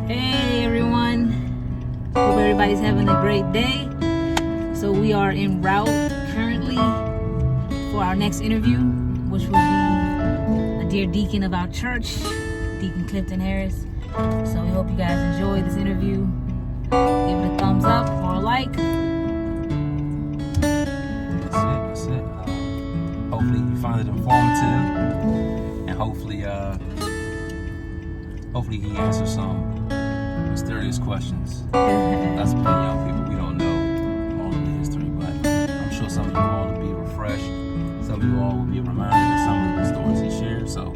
Hey everyone, hope everybody's having a great day. So we are en route currently for our next interview, which will be a dear deacon of our church, Deacon Clifton Harris. So we hope you guys enjoy this interview. Give it a thumbs up or a like. That's it. Hopefully you find it informative, and hopefully he answers some mysterious questions. That's for young people. We don't know all of the history, but I'm sure some of you all will be refreshed. Some of you all will be reminded of some of the stories he shared. So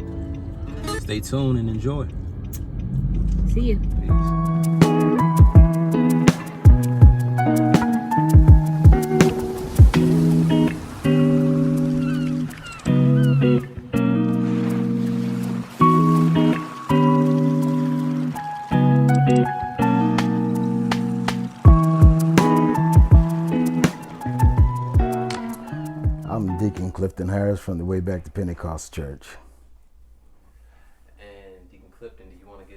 stay tuned and enjoy. See you. Peace. I'm Deacon Clifton Harris from the Way Back to Pentecost Church. And Deacon Clifton, do you want to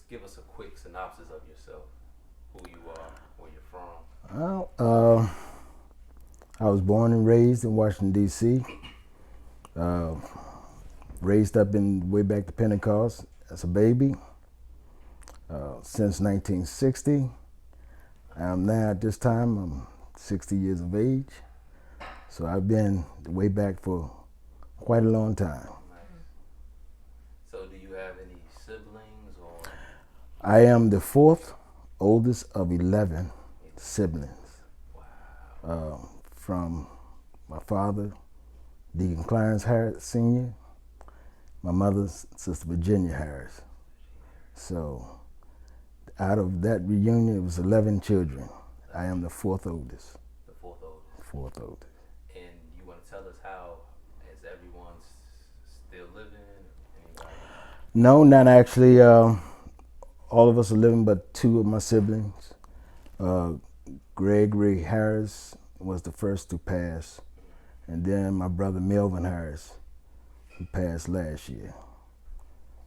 give us a quick synopsis of yourself, who you are, where you're from? Well, I was born and raised in Washington, D.C., raised up in Way Back to Pentecost as a baby since 1960. I'm now, at this time, I'm 60 years of age. So I've been way back for quite a long time. Nice. So do you have any siblings or? I am the fourth oldest of 11 siblings. Wow. From my father, Deacon Clarence Harris Sr., my mother's Sister Virginia Harris. So out of that reunion, it was 11 children. I am the fourth oldest. The fourth oldest. Fourth oldest. And you want to tell us how, is everyone still living? Anybody? No, not actually. All of us are living, but two of my siblings. Gregory Harris was the first to pass, and then my brother Melvin Harris, who passed last year.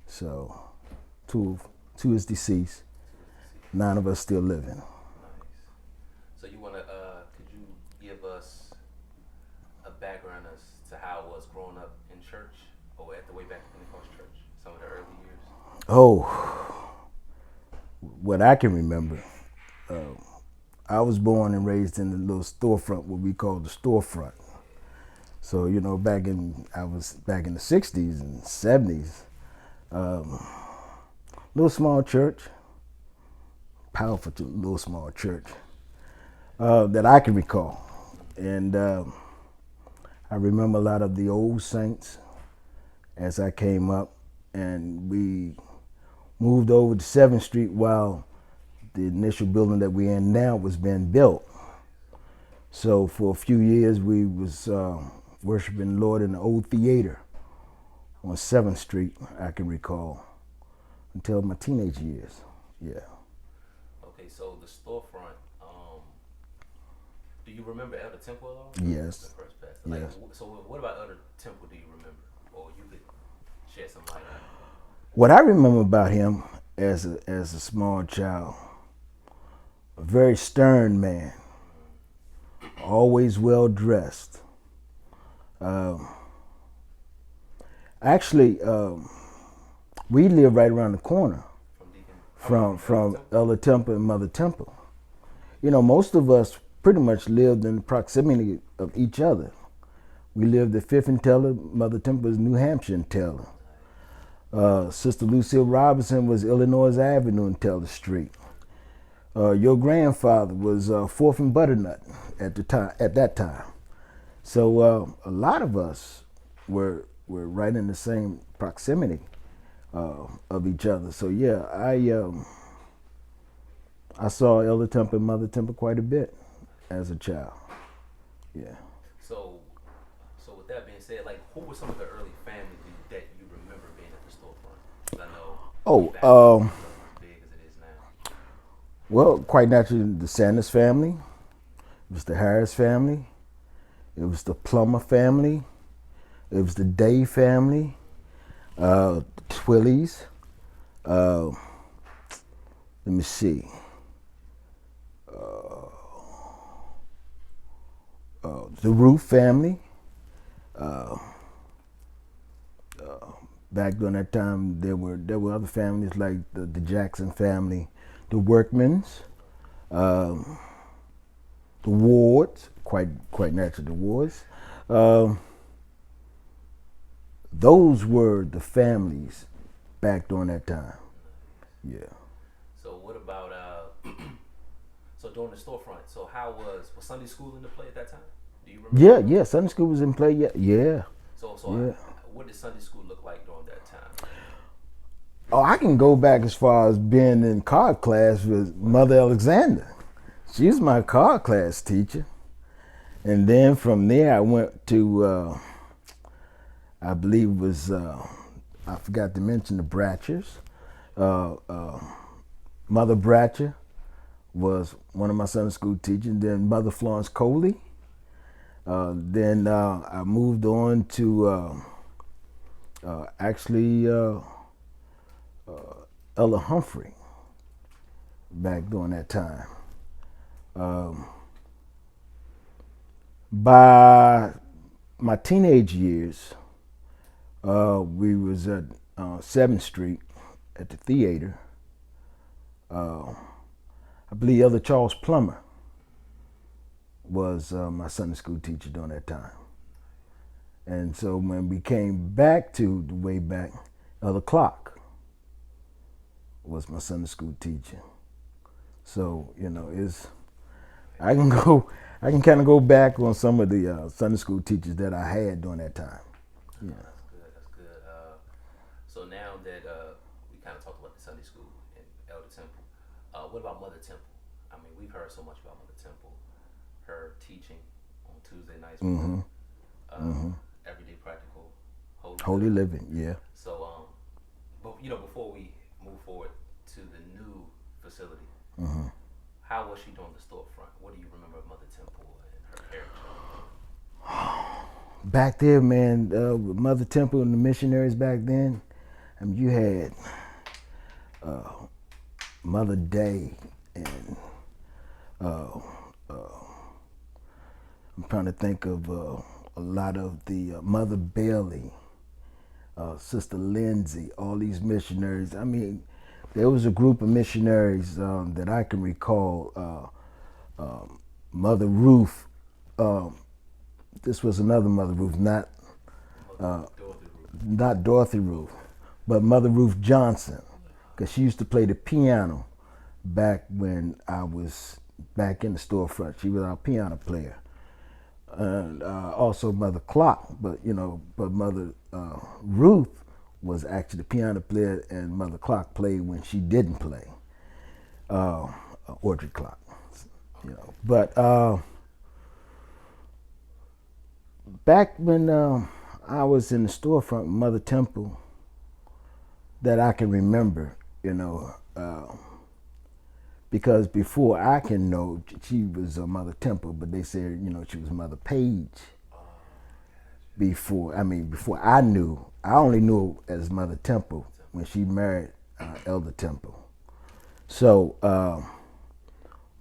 So two is deceased. 9 of us still living. Nice. So you want to, could you give us a background as to how it was growing up in church or at the Way Back to Pentecost Church, some of the early years? Oh, what I can remember, I was born and raised in the little storefront, what we call the Storefront. So, you know, I was back in the 60s and 70s, little small church, powerful little small church that I can recall. And I remember a lot of the old saints as I came up, and we moved over to 7th Street while the initial building that we're in now was being built. So for a few years we was worshiping the Lord in the old theater on 7th Street, I can recall, until my teenage years. Yeah. Okay, so the Storefront, do you remember Elder Temple at all? Yes. The first pastor. Yes. So what about Elder Temple do you remember? Or you could shed some light on? What I remember about him as a small child, a very stern man, always well dressed. Actually, we live right around the corner from Elder Temple and Mother Temple. You know, most of us pretty much lived in proximity of each other. We lived at 5th and Teller. Mother Temple is New Hampshire and Teller. Sister Lucille Robinson was Illinois Avenue and Teller Street. Your grandfather was 4th and Butternut at that time. So a lot of us were right in the same proximity of each other. So yeah, I saw Elder Temple and Mother Temple quite a bit as a child. Yeah. So with that being said, like, who were some of the early families that you remember being at the Storefront? 'Cause I know. As big as it is now. Well, quite naturally, the Sanders family. It was the Harris family. It was the Plummer family. It was the Day family. The Twillies. let me see. The Roof family. Back during that time, there were other families like the Jackson family, the Workmans, the Wards, quite naturally the Wards. Those were the families back during that time. Yeah. So what about so during the Storefront? So how was Sunday school in the play at that time? Do you remember? Yeah. Sunday school was in play. Yeah. So Yeah. What did Sunday school look like during that time? Oh, I can go back as far as being in card class with Mother Alexander. She was my card class teacher. And then from there I went to, I believe it was, I forgot to mention the Bratchers. Mother Bratcher was one of my Sunday school teachers. Then Mother Florence Coley. Then I moved on to Ella Humphrey back during that time. By my teenage years, we was at 7th Street at the theater. I believe Elder Charles Plummer was my Sunday school teacher during that time. And so when we came back to the way back, Elder Clark was my Sunday school teacher. So, I can kind of go back on some of the Sunday school teachers that I had during that time. Yeah. That's good. So now that we kind of talked about the Sunday school and Elder Temple, what about Mother Temple? I mean, we've heard so much about Mother Temple, her teaching on Tuesday nights, everyday practical, Holy living, yeah. So, but before we move forward to the new facility, how was she doing the Storefront? What do you remember of Mother Temple and her character? Back there, man, with Mother Temple and the missionaries back then, I mean, you had Mother Day and I'm trying to think of a lot of the Mother Bailey, Sister Lindsay, all these missionaries. I mean, there was a group of missionaries that I can recall. Mother Ruth. This was another Mother Ruth, not Dorothy Ruth, but Mother Ruth Johnson, because she used to play the piano back when I was back in the Storefront. She was our piano player. And also Mother Clark, but Mother Ruth was actually the piano player, and Mother Clark played when she didn't play. Audrey Clark, But back when I was in the Storefront, Mother Temple, that I can remember, because before I can know, she was a Mother Temple, but they said, she was Mother Page. Before I knew, I only knew her as Mother Temple when she married Elder Temple. So,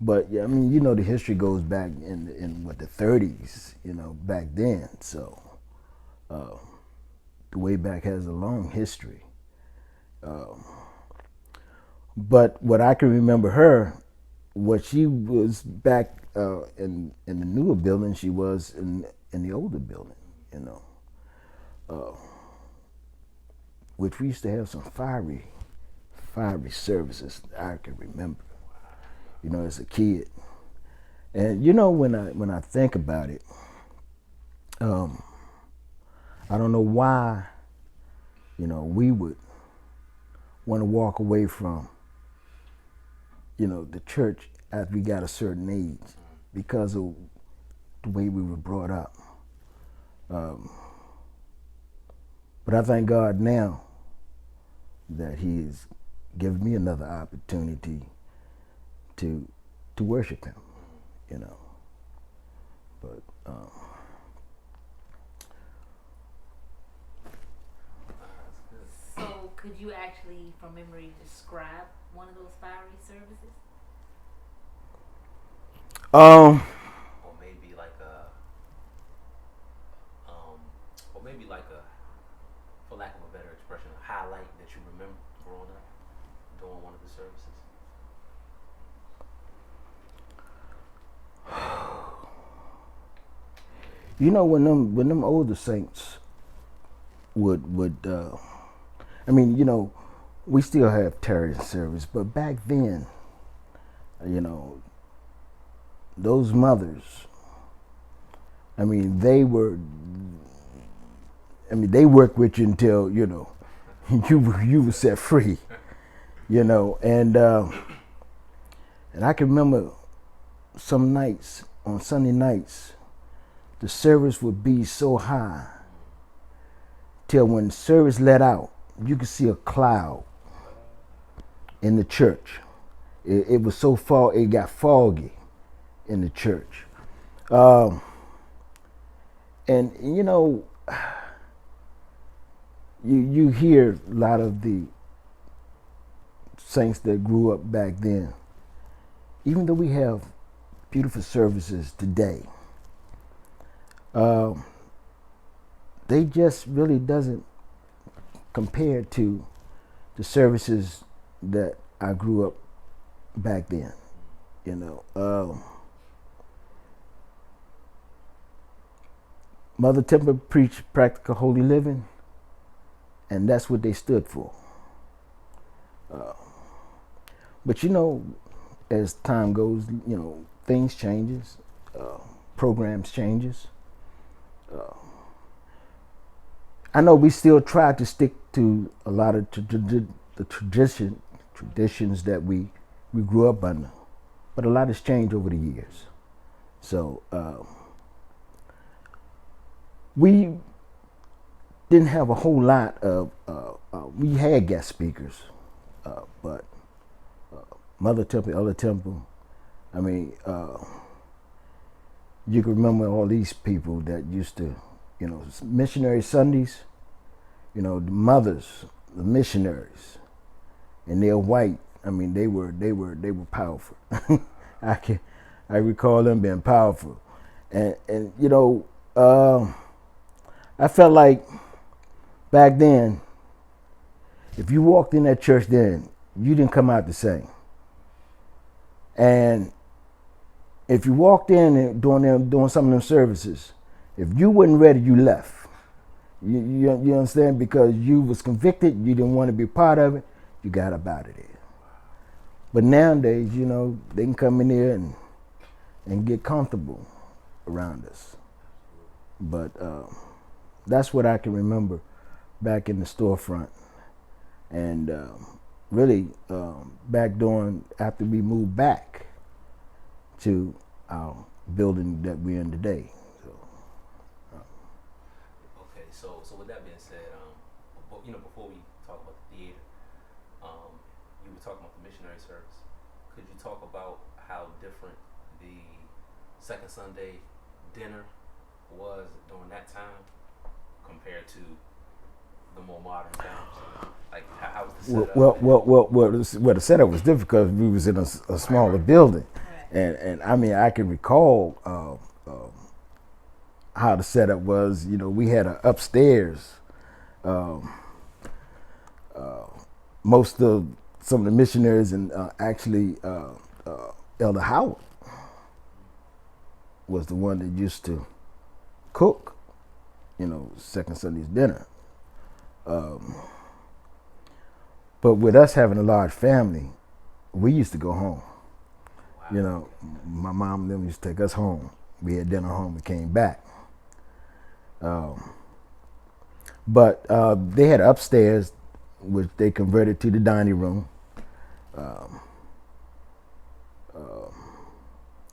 but yeah, I mean, the history goes back in the 30s, back then. So, the way back has a long history. But what I can remember her, what she was back in the newer building, she was in the older building, which we used to have some fiery services I can remember, as a kid. And when I think about it, I don't know why, we would want to walk away from the church after we got a certain age because of the way we were brought up. But I thank God now that He has given me another opportunity to worship Him, But so could you actually, from memory, describe one of those fiery services? Or maybe like a, for lack of a better expression, a highlight that you remember growing up during one of the services. You know, when them older saints would I mean, you know, we still have tarry service, but back then, you know, those mothers, I mean, they worked with you until, you know, you were set free, you know, and I can remember some nights, on Sunday nights, the service would be so high till when service let out, you could see a cloud in the church. It was so far, it got foggy in the church. And you know, you hear a lot of the saints that grew up back then, even though we have beautiful services today, they just really doesn't compare to the services that I grew up back then, you know. Mother Temple preached practical holy living, and that's what they stood for. But you know, as time goes, you know, things changes, programs changes. I know we still try to stick to a lot of the traditions that we grew up under, but a lot has changed over the years. So we didn't have a whole lot of, we had guest speakers, but Mother Temple, Elder Temple, I mean, you can remember all these people that used to, you know, missionary Sundays, you know, the mothers, the missionaries, and they're white. I mean, they were powerful. I recall them being powerful, and you know, I felt like back then, if you walked in that church then, you didn't come out the same. And if you walked in and doing some of them services, if you wasn't ready, you left. You understand? Because you was convicted, you didn't want to be part of it, you got up out of there. But nowadays, you know, they can come in here and get comfortable around us. But that's what I can remember back in the storefront. And really, back during, after we moved back to our building that we're in today. Okay, so with that being said, you know, before we talk about the theater, you were talking about the missionary service. Could you talk about how different the second Sunday dinner was during that time compared to the more modern times? Like, how was the setup? Well, the setup was different because we was in a smaller building, and I mean, I can recall how the setup was. You know, we had an upstairs. Some of the missionaries and actually Elder Howard was the one that used to cook, you know, second Sunday's dinner. But with us having a large family, we used to go home. Wow. You know, my mom and them used to take us home. We had dinner home, we came back. But they had upstairs, which they converted to the dining room.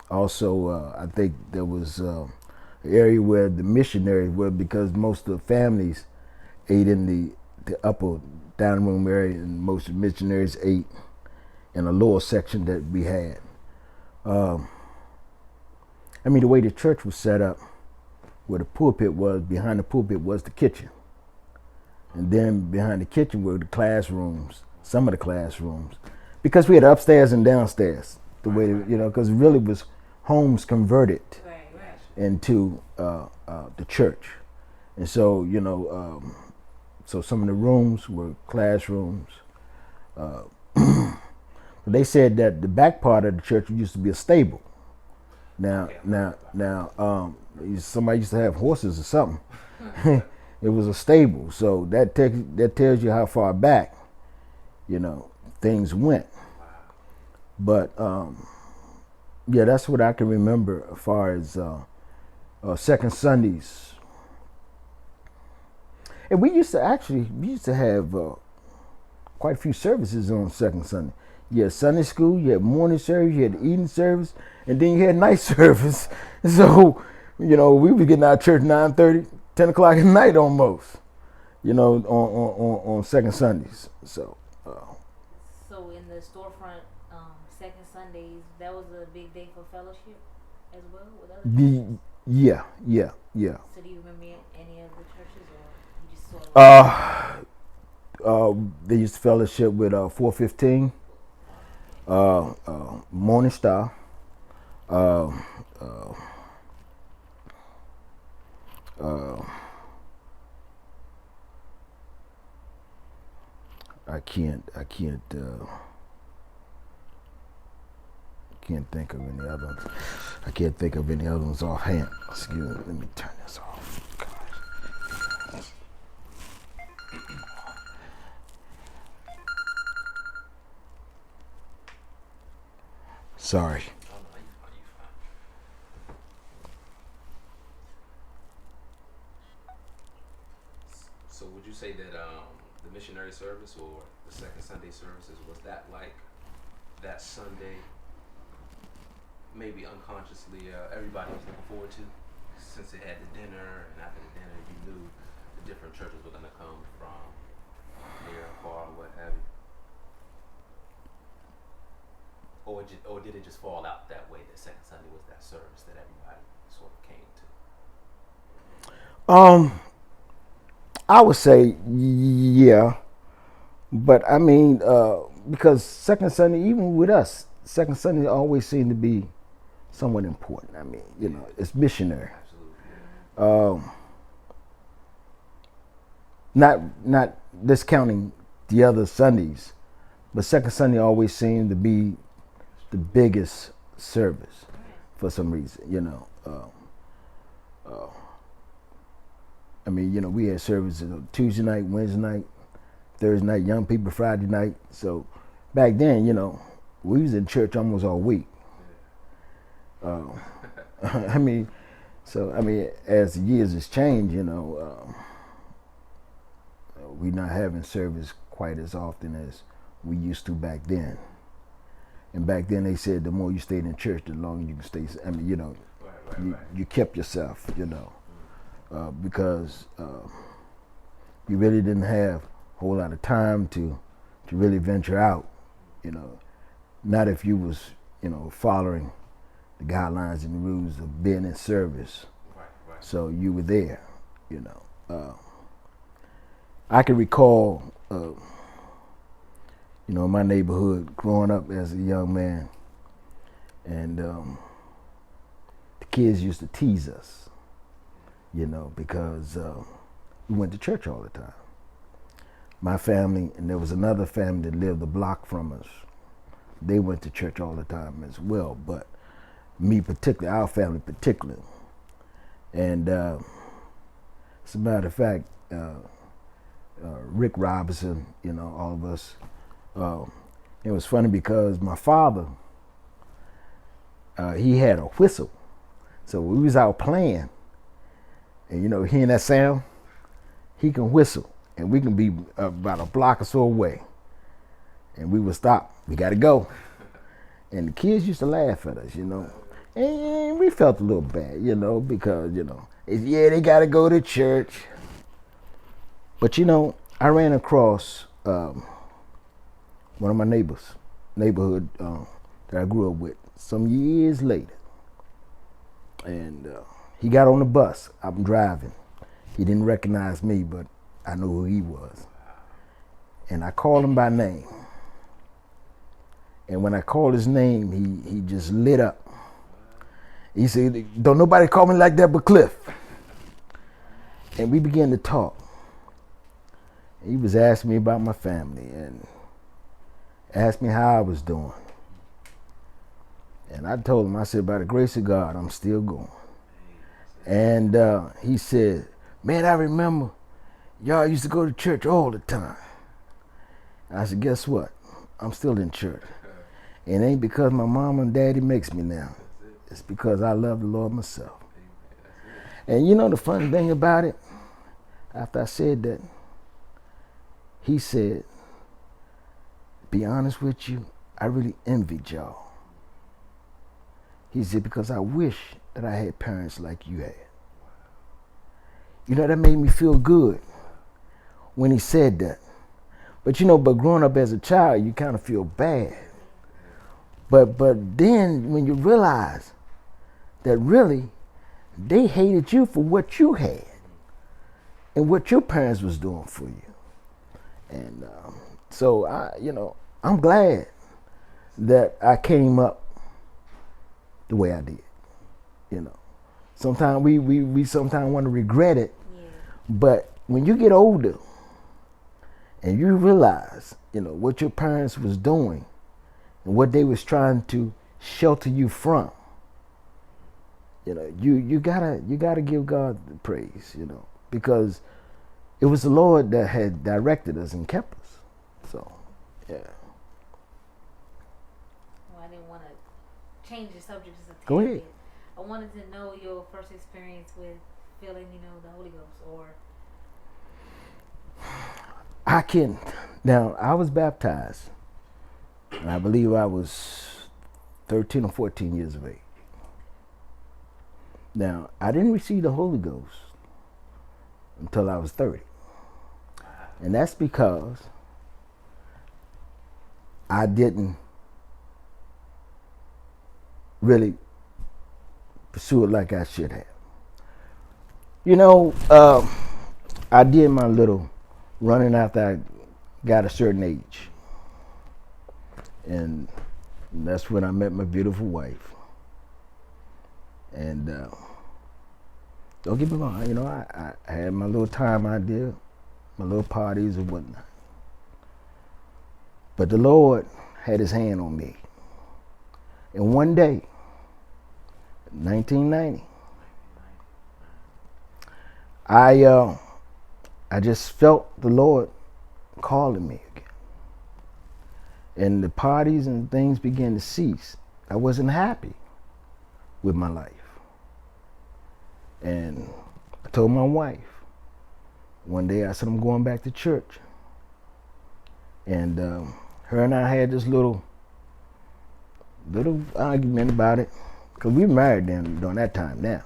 Also, I think there was an area where the missionaries were, because most of the families ate in the upper dining room area, and most of the missionaries ate in a lower section that we had. I mean, the way the church was set up, where the pulpit was, behind the pulpit was the kitchen. And then behind the kitchen were the classrooms, some of the classrooms. because we had upstairs and downstairs. The way because it really was homes converted into the church, and so so some of the rooms were classrooms. They said that the back part of the church used to be a stable. Now, somebody used to have horses or something. It was a stable, so that tells you how far back, things went. But yeah, that's what I can remember as far as second Sundays. And we used to have quite a few services on second Sunday. You had Sunday school, you had morning service, you had evening service, and then you had night service. So, we were getting out of church 9:30, 10 o'clock at night almost, on second Sundays. So in the storefront, second Sundays, that was a big day for fellowship as well with other churches? Yeah. So do you remember any of the churches, or you just sort of... They used to fellowship with 415, Morning Star, I can't think of any other ones. I can't think of any other ones offhand. Excuse me, let me turn this off. Gosh. Sorry. So would you say that the missionary service or the second Sunday services, was that like that Sunday maybe unconsciously everybody was looking forward to, since they had the dinner, and after the dinner you knew the different churches were going to come from near, far, what have you? Or did it just fall out that way, that second Sunday was that service that everybody sort of came to? I would say yeah, but I mean, because second Sunday, even with us, second Sunday always seemed to be somewhat important. I mean, it's missionary. Not discounting the other Sundays, but second Sunday always seemed to be the biggest service for some reason. I mean, we had services Tuesday night, Wednesday night, Thursday night, young people Friday night. So back then, we was in church almost all week. I mean, as the years has changed, we're not having service quite as often as we used to back then. And back then they said the more you stayed in church, the longer you can stay. I mean, you kept yourself, because you really didn't have a whole lot of time to really venture out, not if you was, following the guidelines and the rules of being in service. Right. So you were there, I can recall, my neighborhood growing up as a young man, and the kids used to tease us, because we went to church all the time. My family, and there was another family that lived a block from us, they went to church all the time as well, but me particularly, our family particularly. And as a matter of fact, Rick Robinson, all of us, it was funny because my father, he had a whistle. So we was out playing, and hearing that sound, he can whistle, and we can be about a block or so away. And we would stop, we gotta go. And the kids used to laugh at us, and we felt a little bad, because, they gotta go to church. But I ran across one of my neighborhood that I grew up with some years later. And he got on the bus. I'm driving. He didn't recognize me, but I knew who he was. And I called him by name. And when I called his name, he just lit up. He said, "Don't nobody call me like that but Cliff." And we began to talk. He was asking me about my family and asked me how I was doing. And I told him, I said, by the grace of God, I'm still going. And he said, "Man, I remember y'all used to go to church all the time." I said, "Guess what? I'm still in church. It ain't because my mom and daddy makes me now. It's because I love the Lord myself." And you know the funny thing about it? After I said that, he said, "Be honest with you, I really envied y'all." He said, "Because I wish that I had parents like you had." You know, that made me feel good when he said that. But you know, but growing up as a child, you kind of feel bad. But then when you realize that really they hated you for what you had and what your parents was doing for you. And so I'm glad that I came up the way I did. You know, sometimes we sometimes want to regret it, but when you get older and you realize, you know, what your parents was doing and what they was trying to shelter you from, you know, you gotta give God the praise, you know, because it was the Lord that had directed us and kept us. So, yeah. Well, I didn't want to change the subject just a tad Go ahead. bit. I wanted to know your first experience with feeling, the Holy Ghost, or Now, I was baptized, and I believe I was 13 or 14 years of age. Now, I didn't receive the Holy Ghost until I was 30. And that's because I didn't really pursue it like I should have. You know, I did my little running after I got a certain age. And that's when I met my beautiful wife. And don't get me wrong, you know, I had my little time out there, my little parties and whatnot. But the Lord had his hand on me. And one day, 1990, I just felt the Lord calling me again. And the parties and things began to cease. I wasn't happy with my life. And I told my wife, one day I said, I'm going back to church. And her and I had this little argument about it, because we were married then during that time now.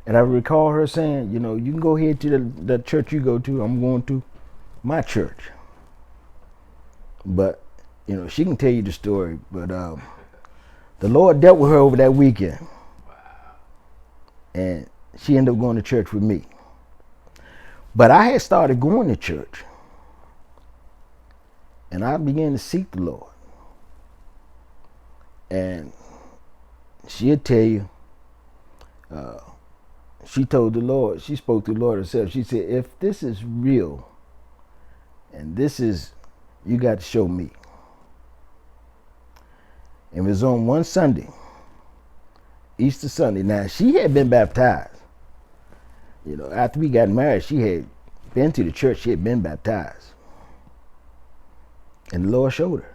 And I recall her saying, you know, you can go ahead to the church you go to. I'm going to my church. But, you know, she can tell you the story. But the Lord dealt with her over that weekend. Wow. And she ended up going to church with me. But I had started going to church. And I began to seek the Lord. And she'll tell you, she told the Lord, she spoke to the Lord herself. She said, if this is real, and this is, you got to show me. And it was on one Sunday, Easter Sunday. Now, she had been baptized. You know, after we got married, she had been to the church. She had been baptized. And the Lord showed her.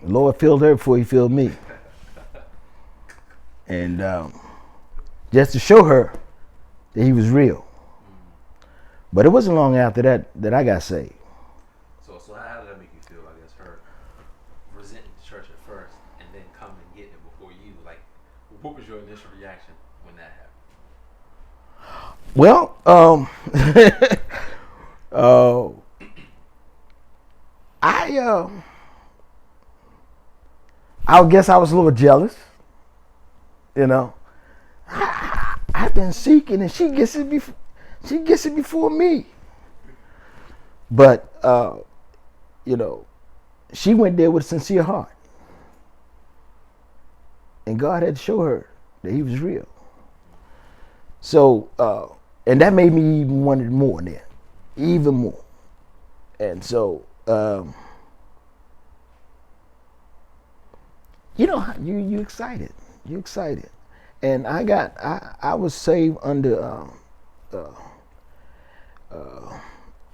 The Lord filled her before he filled me. And just to show her that he was real. But it wasn't long after that I got saved. So how did that make you feel? I guess her resenting the church at first and then coming and getting it before you. Like, what was your initial reaction when that happened? Well, I guess I was a little jealous. You know, I've been seeking, and she gets it before me. But you know, she went there with a sincere heart, and God had to show her that He was real. So, and that made me even want it more then, even more. And so, you know, you excited, and I was saved under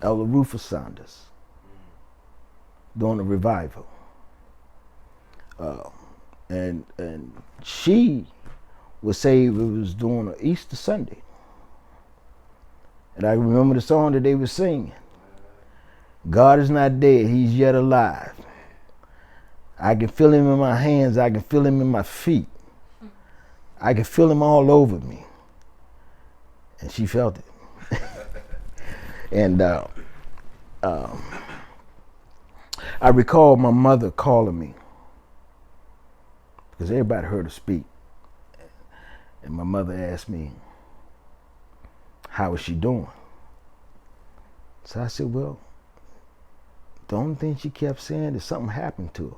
Elder Rufus Saunders during the revival, and she was saved. It was during an Easter Sunday, and I remember the song that they were singing. God is not dead; He's yet alive. I can feel Him in my hands. I can feel Him in my feet. I can feel Him all over me. And she felt it. And I recall my mother calling me, because everybody heard her speak. And my mother asked me, how is she doing? So I said, well, the only thing she kept saying is something happened to her.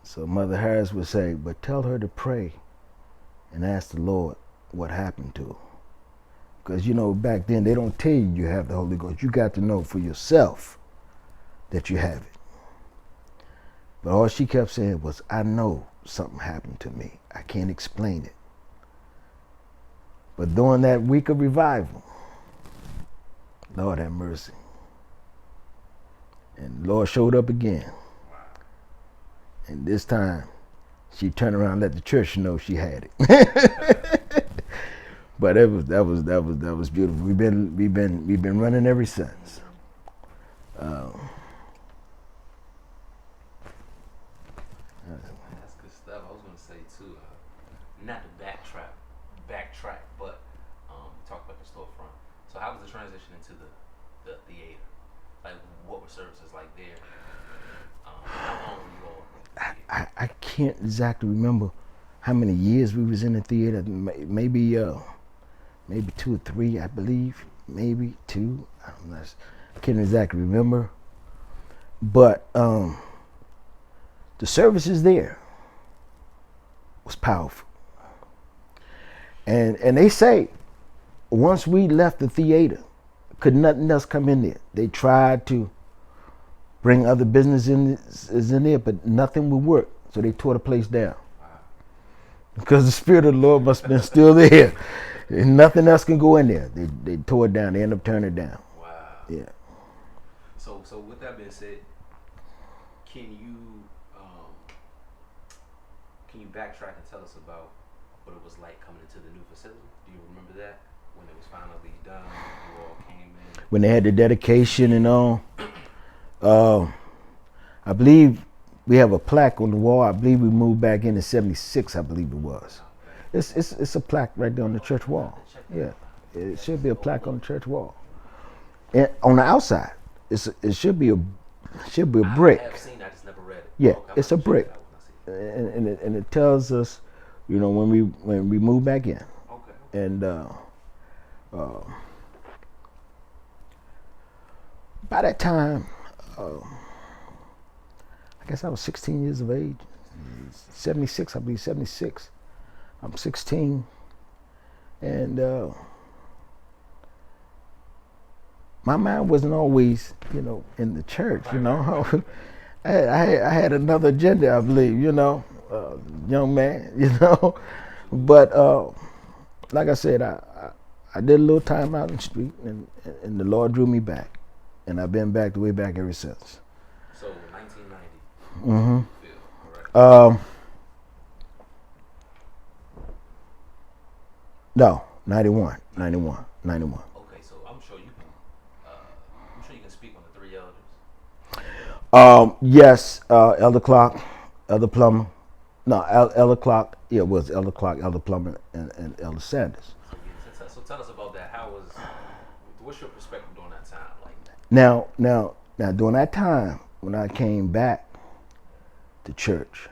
So Mother Harris would say, but tell her to pray and ask the Lord what happened to her. Because, you know, back then they don't tell you you have the Holy Ghost. You got to know for yourself that you have it. But all she kept saying was, I know something happened to me. I can't explain it. But during that week of revival, Lord have mercy. And the Lord showed up again. And this time, she turned around and let the church know she had it. But that was beautiful. We've been running ever since. That's good stuff. I was going to say too, not to backtrack, but talk about the storefront. So how was the transition into the theater? Like, what were services like there? How long were you all? I can't exactly remember how many years we was in the theater. Maybe 2 or 3, I believe. Maybe 2. I can't exactly remember. But the services there was powerful. And they say once we left the theater, could nothing else come in there. They tried to bring other businesses in there, but nothing would work. So they tore the place down. Because the Spirit of the Lord must have been still there. And nothing else can go in there. They tore it down. They ended up turning it down. Wow. Yeah. So with that being said, can you backtrack and tell us about what it was like coming into the new facility? Do you remember that when it was finally done? You all came in. When they had the dedication and all, I believe we have a plaque on the wall. I believe we moved back in 76. I believe it was. It's a plaque right there on the church wall. Yeah, it should be a plaque on the church wall. And on the outside, it should be a brick. I have seen. I just never read it. Yeah, Okay, it's a brick, and it tells us, you know, when we move back in. Okay. And by that time, I guess I was 16 years of age. 76, I believe 76. I'm 16, and my mind wasn't always, you know, in the church. You know, I had another agenda, I believe. You know, young man. You know, but like I said, I did a little time out in the street, and the Lord drew me back, and I've been back the way back ever since. So 1990. Mm-hmm. Right. No, 91. Okay, so I'm sure you can speak on the 3 elders. Yes, Elder Clark, Elder Plummer. No, Elder Clark. Yeah, it was Elder Clark, Elder Plummer, and Elder Sanders. So tell us about that. What's your perspective during that time like that? Now, during that time when I came back to church,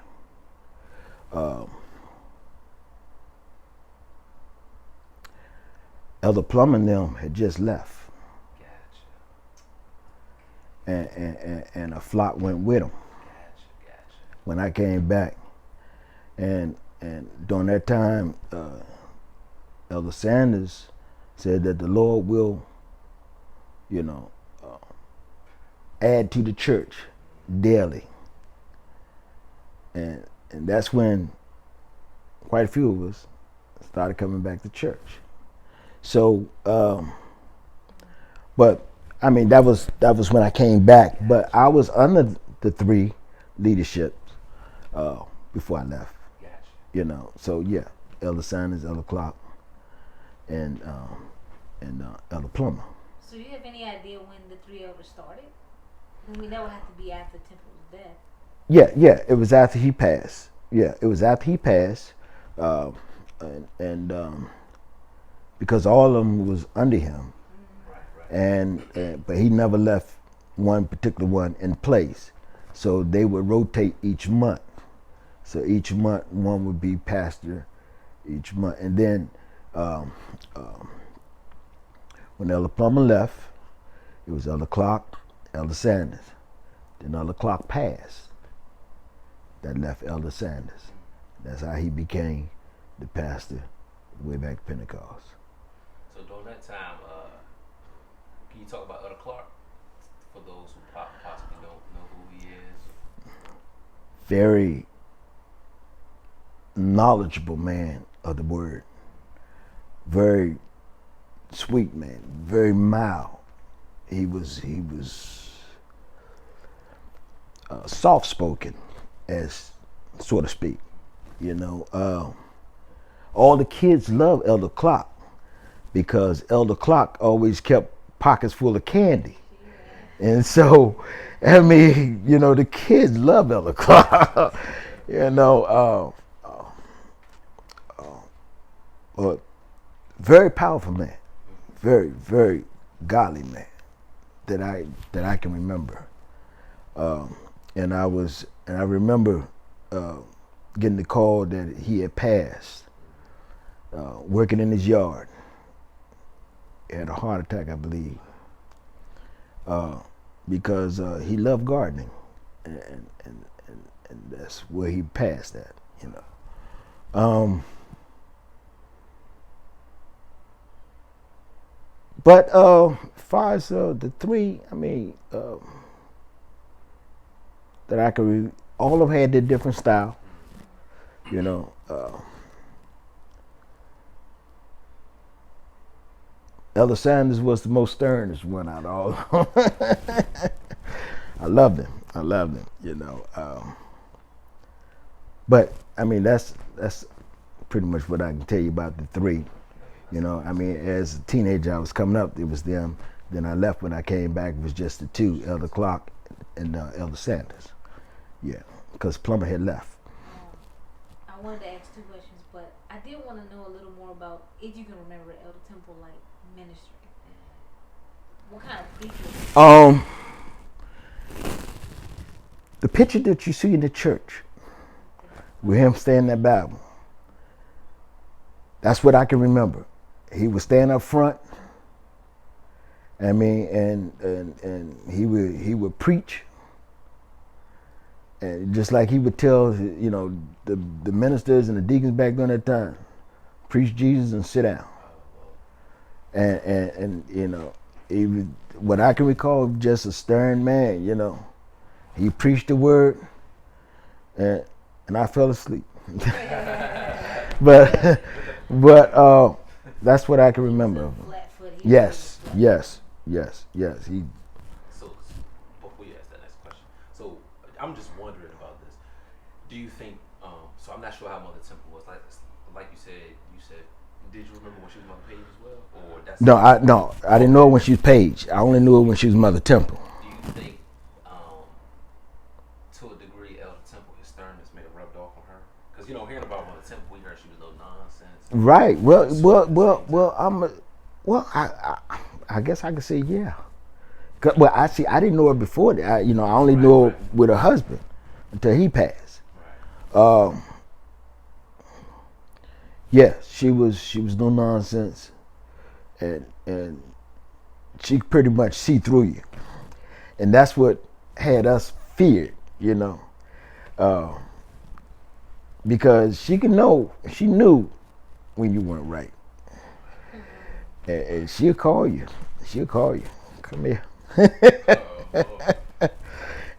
Elder Plummer and them had just left. Gotcha. and a flock went with him. Gotcha. When I came back, and during that time, Elder Sanders said that the Lord will, add to the church daily, and that's when quite a few of us started coming back to church. So, but I mean, that was when I came back. But I was under the 3 leaderships before I left. Gotcha. So yeah, Elder Sanders, Elder Clark, and Elder Plummer. So do you have any idea when the 3 elders started? I mean, that would have to be after Temple's death. Yeah, it was after he passed. Yeah, it was after he passed, and because all of them was under him, and but he never left one particular one in place. So they would rotate each month. So each month one would be pastor each month, and then when Elder Plummer left, it was Elder Clark, Elder Sanders. Then Elder Clark passed. That left Elder Sanders. That's how he became the pastor way back to Pentecost. So during that time, can you talk about Elder Clark for those who possibly don't know who he is? Very knowledgeable man of the word. Very sweet man. Very mild. He was soft spoken, as so to speak. All the kids love Elder Clark because Elder Clark always kept pockets full of candy. And so, I mean, the kids love Elder Clark. But very powerful man. Very, very godly man that I can remember. And I remember getting the call that he had passed, working in his yard. He had a heart attack, I believe, because he loved gardening, and that's where he passed at, But as far as the 3, I mean, that I could all of them had their different style, Elder Sanders was the most sternest one out of all of them. I loved him. But I mean, that's pretty much what I can tell you about the 3. I mean, as a teenager, I was coming up, it was them. Then I left. When I came back, it was just the 2, Elder Clark and Elder Sanders. Yeah, because Plummer had left. I wanted to ask 2 questions, but I did want to know a little more about, if you can remember, Elder Temple ministry. What kind of preacher? The picture that you see in the church with him standing at Bible, that's what I can remember. He would stand up front. I mean, and he would preach, and just like he would tell, the ministers and the deacons back during that time, preach Jesus and sit down. And he was, what I can recall, just a stern man. He preached the word, and I fell asleep. but that's what I can remember of him. Yes. He. So before you ask that next question, so I'm just wondering about this. Do you think? So I'm not sure how Mother Temple was like. You said. Did you remember when she was Mother Page as well, or that's? No, I didn't know her when she was Page. I only knew her when she was Mother Temple. Do you think, to a degree, Elder Temple, his sternness may have rubbed off on her? Because hearing about Mother Temple, we heard she was no nonsense. Right. I guess I could say yeah. Well, I didn't know her before that. I only knew her with her husband until he passed. Right. Yeah, she was no nonsense, and she pretty much see through you. And that's what had us feared, because she knew when you weren't right. And she'll call you. Come here.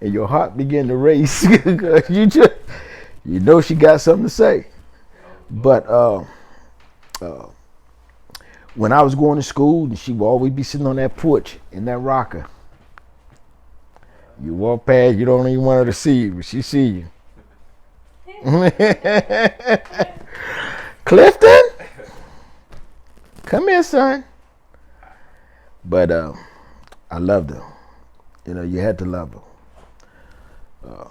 And your heart begin to race because you know she got something to say. But when I was going to school, and she would always be sitting on that porch in that rocker. You walk past, you don't even want her to see you, but she see you. Clifton, come here, son. But I loved her. You had to love her.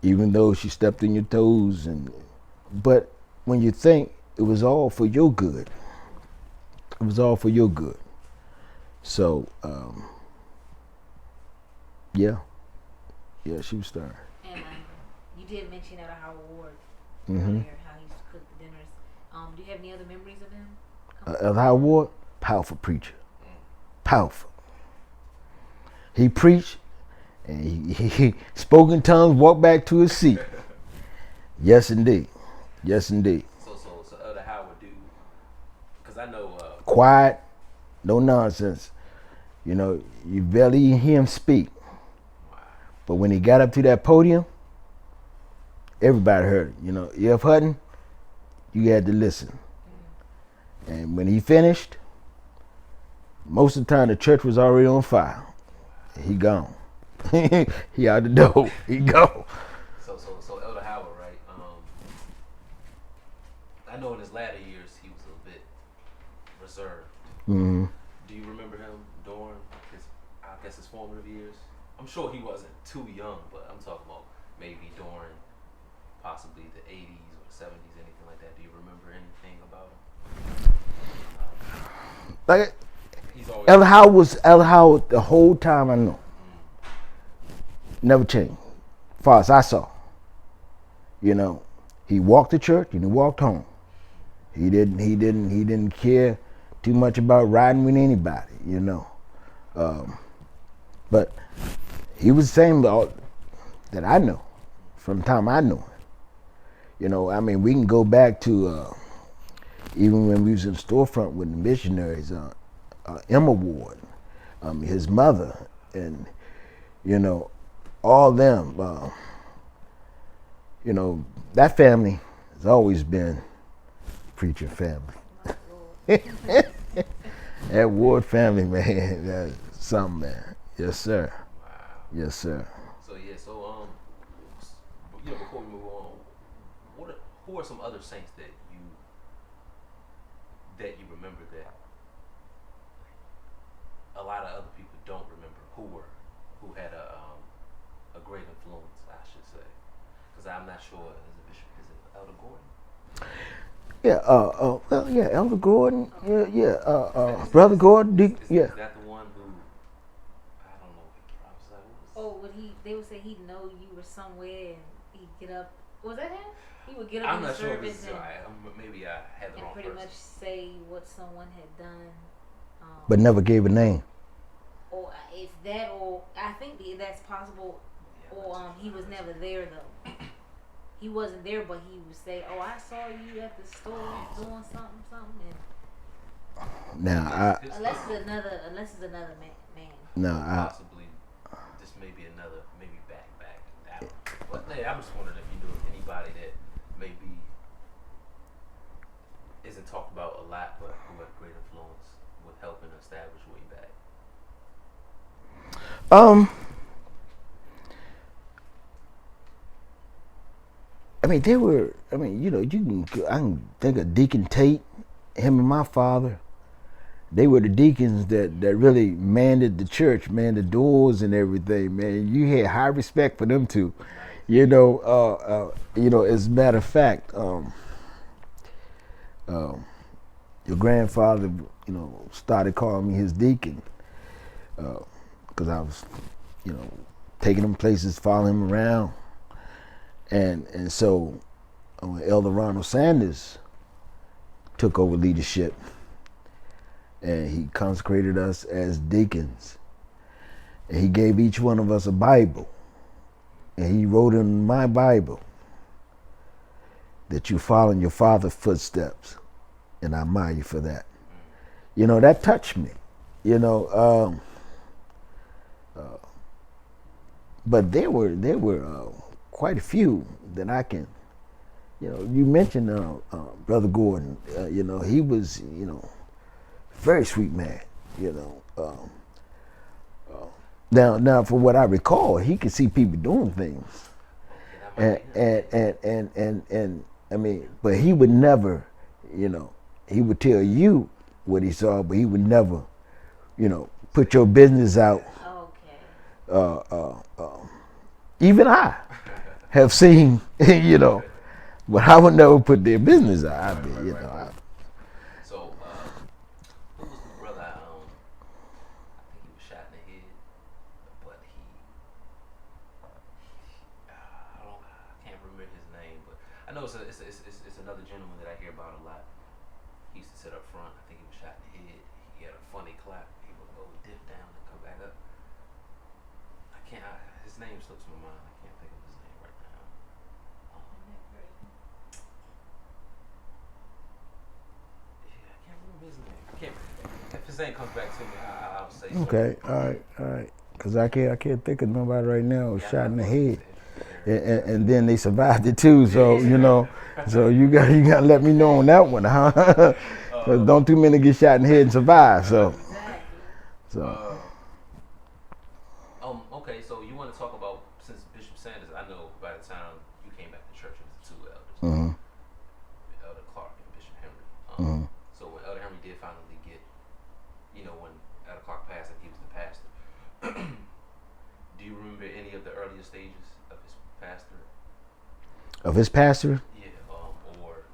Even though she stepped on your toes, but when you think it was all for your good, it was all for your good. So, yeah, she was stern. And you did mention at Howard Ward Mm-hmm. earlier how he used to cook the dinners. Do you have any other memories of him? Howard Ward, powerful preacher, powerful. He preached, and he spoke in tongues, walked back to his seat. Yes, indeed. Yes, indeed. So Elder Howard, because I know. Quiet, no nonsense. You barely hear him speak. But when he got up to that podium, everybody heard it. E.F. Hutton, you had to listen. And when he finished, most of the time the church was already on fire. He gone. He out the door. He gone. So Elder Howard, right? I know in his latter years he was a bit reserved. Mm-hmm. Do you remember him during his formative years? I'm sure he wasn't too young, but I'm talking about maybe during possibly the 80s or the 70s, anything like that. Do you remember anything about him? Like He's always Elder Howard the whole time I know. Never changed. As far as I saw. He walked to church and he walked home. He didn't care too much about riding with anybody, But he was the same that I know from the time I knew him. We can go back to even when we was in the storefront with the missionaries, Emma Ward, his mother, and all them. That family has always been preaching family. That Ward family, man, that's something, man. Yes, sir. Wow. Yes, sir. So before we move on, who are some other saints that you remember that a lot of other people don't remember who had a great influence, I should say, because I'm not sure. Is it Elder Gordon? Yeah. Elder Gordon. Yeah. Brother Gordon. Is that the one who? I don't know. They would say he'd know you were somewhere and he'd get up. Was that him? He would get up I'm in the not sure if service this is maybe I had the and wrong pretty person. much say what someone had done. But never gave a name. Or it's that, or I think that's possible. Or he was never there though. He wasn't there, but he would say, "Oh, I saw you at the store doing something." And Now, unless it's another man. No, possibly this may be another, maybe back. But I'm just wondering if you knew of anybody that maybe isn't talked about a lot, but who had great influence with helping establish way back. I can think of Deacon Tate, him and my father. They were the deacons that really manned the church, manned the doors and everything, man. You had high respect for them two. As a matter of fact, your grandfather, started calling me his deacon, because I was, taking him places, following him around. And so when Elder Ronald Sanders took over leadership, and he consecrated us as deacons, And he gave each one of us a Bible. And he wrote in my Bible that you follow in your father's footsteps. And I admire you for that. You know, that touched me. You know, but there were quite a few that I can, you know, you mentioned Brother Gordon, you know, he was, you know, very sweet man, you know. Now, from what I recall, he could see people doing things, and I mean, but he would never, you know, he would tell you what he saw, but he would never, you know, put your business out. Even I have seen, you know, but I would never put their business out. I mean, you know. So, who was the brother? I think he was shot in the head, but I can't remember his name, but I know it's another gentleman that I hear about a lot. He used to sit up front. I think he was shot in the head. He had a funny clap. He would go dip down and come back up. His name slips my mind. I can't think of his name right now. I can't remember his name. If his name comes back to me, I'll say so. Okay, all right. Because I can't think of nobody right now who's shot in the head. And then they survived it too, so you know, so you got to let me know on that one, huh? Because don't too many get shot in the head and survive. So. Okay, so you want to talk about, since Bishop Sanders, I know by the time you came back to church, it was the two elders, Elder Clark and Bishop Henry. So when Elder Henry did finally get, you know, when Elder Clark passed, and he was the pastor. Do you remember any of the earlier stages of his pastor? Of his pastor? Yeah, or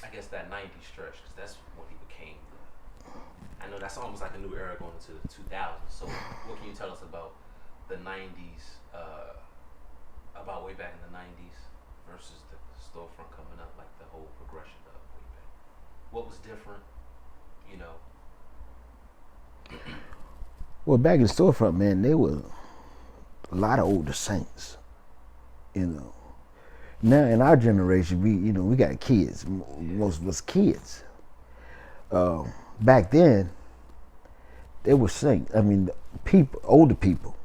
I guess that 90s stretch, because that's when he became. I know that's almost like a new era going into the 2000s. So what can you tell us about the 90s, about way back in the 90s versus the Storefront coming up, like the whole progression of way back? What was different, you know? Well, back in the Storefront, man, there were a lot of older saints, you know. Now in our generation, we got kids, most of us kids. Back then, there were saints. I mean, people, older people.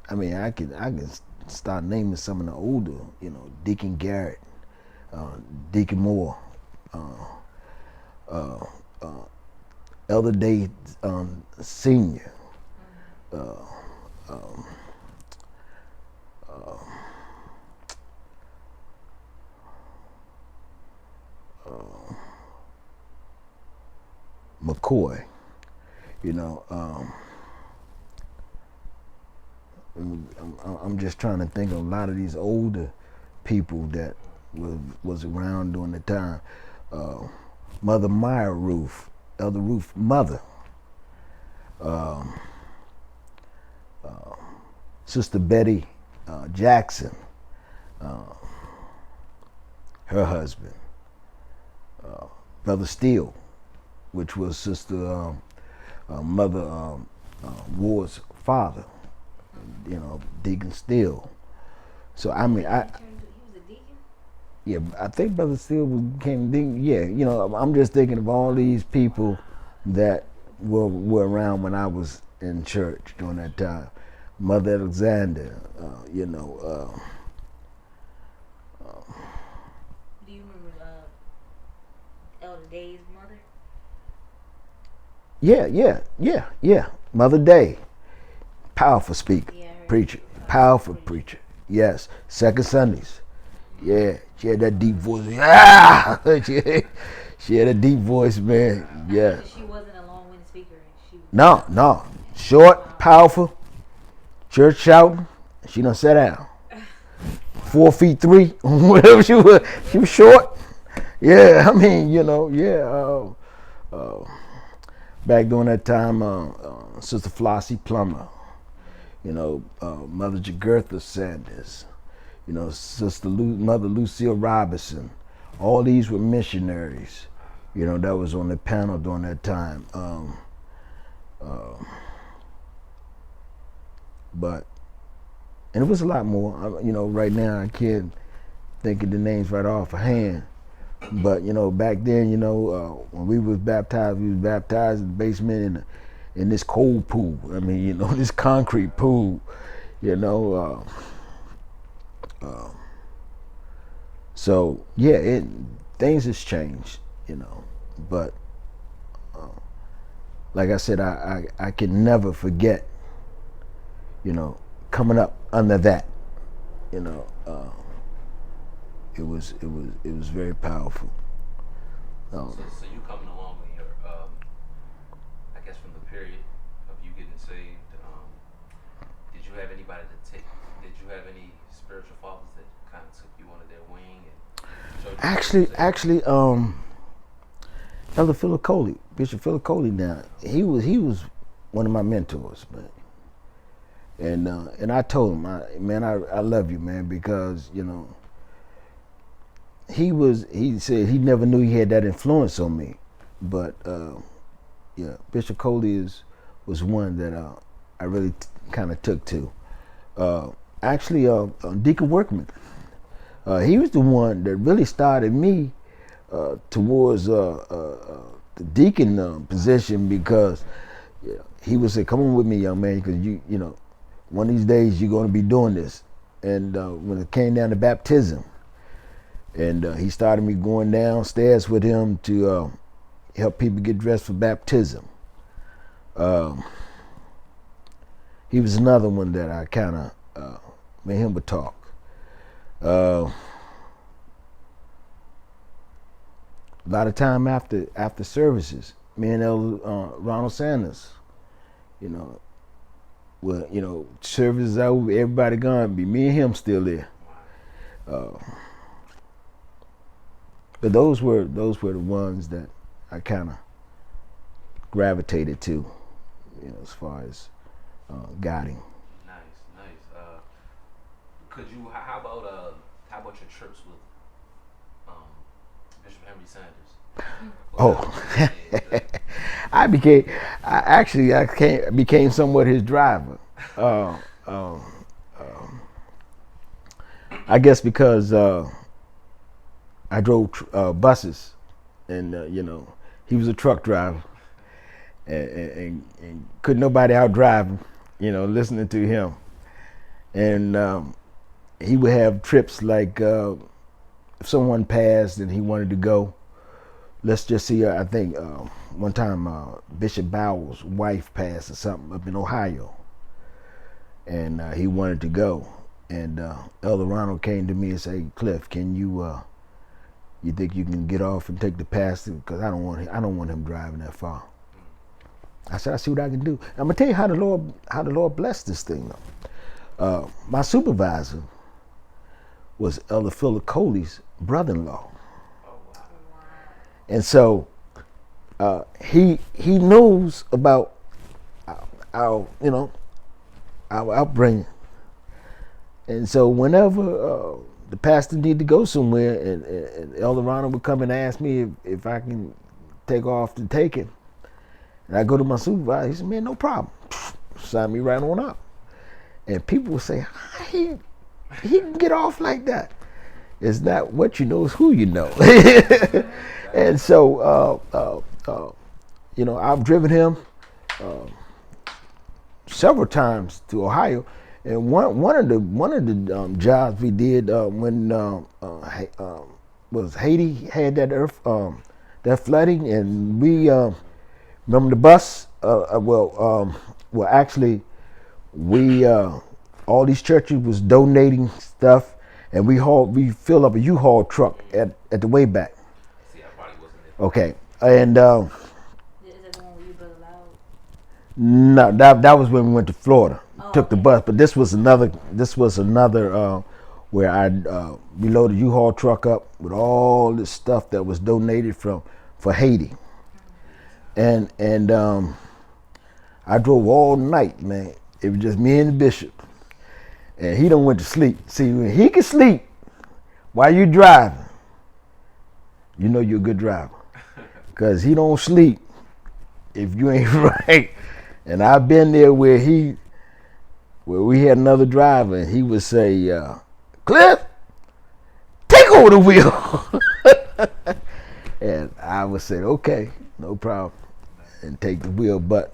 I mean, I can start naming some of the older, you know, Deacon Garrett, Deacon Moore, Elder Day Senior, McCoy, you know. I'm just trying to think of a lot of these older people that was around during the time. Mother Meyer Ruth, Elder Ruth Mother, Sister Betty Jackson, her husband, Brother Steele, which was Sister Mother Ward's father, you know, Deacon Steele. So I mean, He was a deacon? Yeah, I think Brother Steele became deacon. Yeah, you know, I'm just thinking of all these people that were around when I was in church during that time. Mother Alexander, you know. Do you remember Elder Day's mother? Yeah. Mother Day, powerful speaker, Yeah, preacher, powerful preacher. Yes, second Sundays. Yeah, she had that deep voice. Yeah, she had a deep voice, man. Yeah. She wasn't a long-winded speaker. No, short, powerful, church shouting. She done sat down. 4'3", whatever she was. She was short. Yeah, I mean, you know, yeah. Back during that time, Sister Flossie Plummer, you know, Mother Jagurtha Sanders, you know, Mother Lucille Robinson. All these were missionaries, you know, that was on the panel during that time. and it was a lot more. You know, right now I can't think of the names right off hand. But you know, back then, you know, when we was baptized in the basement in this cold pool. I mean, you know, this concrete pool. You know, so yeah, things has changed. You know, but like I said, I can never forget. You know, coming up under that. You know. It was very powerful. So you coming along in your, I guess from the period of you getting saved, did you have anybody did you have any spiritual fathers that kind of took you under their wing and showed you? Actually, Elder Philip Coley, Bishop Philip Coley now, he was one of my mentors, man. And I told him, I love you, man, because, you know, he said he never knew he had that influence on me, but yeah, Bishop Coley was one that I really kind of took to. Actually, Deacon Workman, he was the one that really started me towards the deacon position, because he would say, "Come on with me, young man, because you know, one of these days you're going to be doing this." And when it came down to baptism. And he started me going downstairs with him to help people get dressed for baptism. He was another one that I kind of made him a talk. A lot of time after services, me and Elder Ronald Sanders, you know, well, you know, services over, everybody gone, be me and him still there. But those were the ones that I kind of gravitated to, you know, as far as guiding. Nice. Could you? How about your trips with Bishop Henry Sanders? I became somewhat his driver. I guess because. I drove buses, and you know, he was a truck driver, and couldn't nobody outdrive him, you know, listening to him. And he would have trips like if someone passed and he wanted to go. Let's just see, I think one time Bishop Bowell's wife passed or something up in Ohio, and he wanted to go. And Elder Ronald came to me and said, "Cliff, can you think you can get off and take the pastor? Because I don't want him driving that far." I said, "I see what I can do." I'm gonna tell you how the Lord blessed this thing though. My supervisor was Elder Philip Coley's brother-in-law. Oh, wow. And so he knows about our upbringing. And so whenever the pastor need to go somewhere, and Elder Ronald would come and ask me if I can take off to take him. And I go to my supervisor, he said, "Man, no problem." Sign me right on up. And people would say, "How he can get off like that?" It's not what you know, it's who you know. And so, you know, I've driven him several times to Ohio. And one of the jobs we did when was Haiti had that flooding, and we remember the bus. Actually, we all these churches was donating stuff, and we filled up a U-Haul truck at the way back. See, I probably wasn't there. Okay, and Is that the one where you brother loud? no, that was when we went to Florida. Took the bus, but this was another where I we loaded a U-Haul truck up with all this stuff that was donated for Haiti, and I drove all night, man. It was just me and the bishop, and he done went to sleep. See, when he can sleep while you driving, you know you're a good driver, because he don't sleep if you ain't right. And I've been there where he Well, we had another driver, and he would say, Cliff, take over the wheel. And I would say, okay, no problem, and take the wheel. But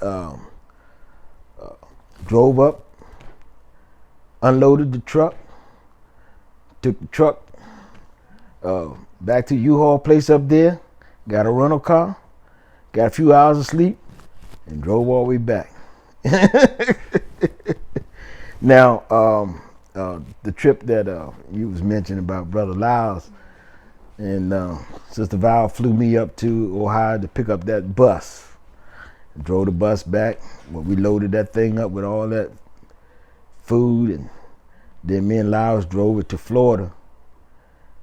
drove up, unloaded the truck, took the truck back to U-Haul place up there, got a rental car, got a few hours of sleep, and drove all the way back. Now, the trip that you was mentioning about Brother Lyles, and Sister Val flew me up to Ohio to pick up that bus. Drove the bus back. Well, we loaded that thing up with all that food, and then me and Lyles drove it to Florida.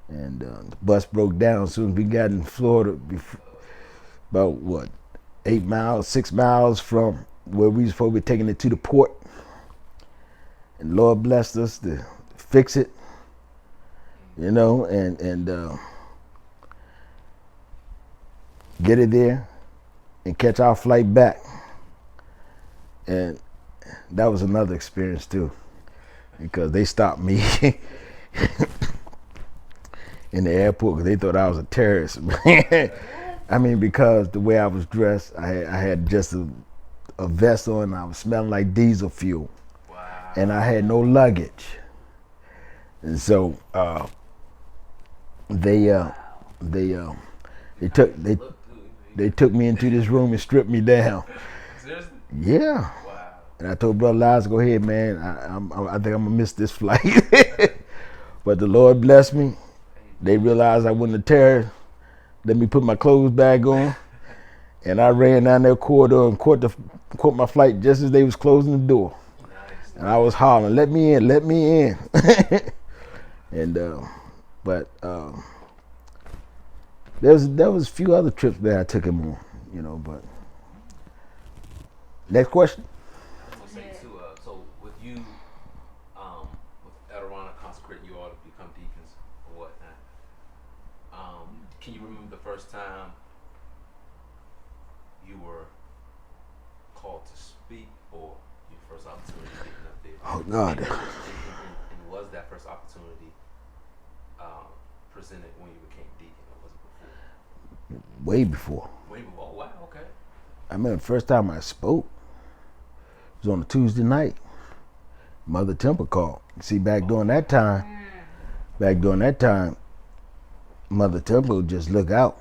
And the bus broke down as soon as we got in Florida, about 6 miles from where we was supposed to be taking it to the port. And Lord blessed us to fix it, and get it there and catch our flight back. And that was another experience too, because they stopped me in the airport because they thought I was a terrorist. I mean, because the way I was dressed, I had just a vest on, and I was smelling like diesel fuel. Wow. And I had no luggage. And so they took me into this room and stripped me down. Seriously? Yeah. Wow. And I told Brother Lyles, go ahead, man. I think I'm gonna miss this flight. But the Lord blessed me. They realized I wasn't a terrorist. Let me put my clothes back on, and I ran down their corridor and caught my flight just as they was closing the door. Nice. And I was hollering, "Let me in! Let me in!" And but there was a few other trips that I took him on, But next question. I was saying too. So with you, with Adirona consecrating you all to become deacons or whatnot, can you remember the first time you were called to speak, or your first opportunity getting up there? Oh God! And was that first opportunity presented when you became deacon, or was it before? Way before. Way before. Wow. Okay. I remember the first time I spoke was on a Tuesday night. Mother Temple called. See, back during that time, Mother Temple would just look out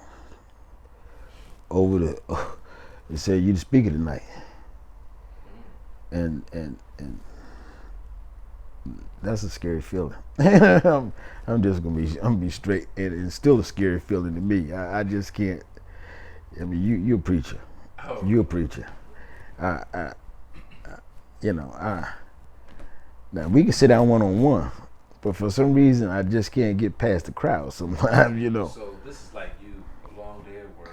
over and say, "You the speaker tonight," and that's a scary feeling. I'm just gonna be straight, and it's still a scary feeling to me. I just can't. I mean, you're a preacher. Oh. You're a preacher. Now we can sit down one-on-one, but for some reason I just can't get past the crowd sometimes, So this is like you along there where, I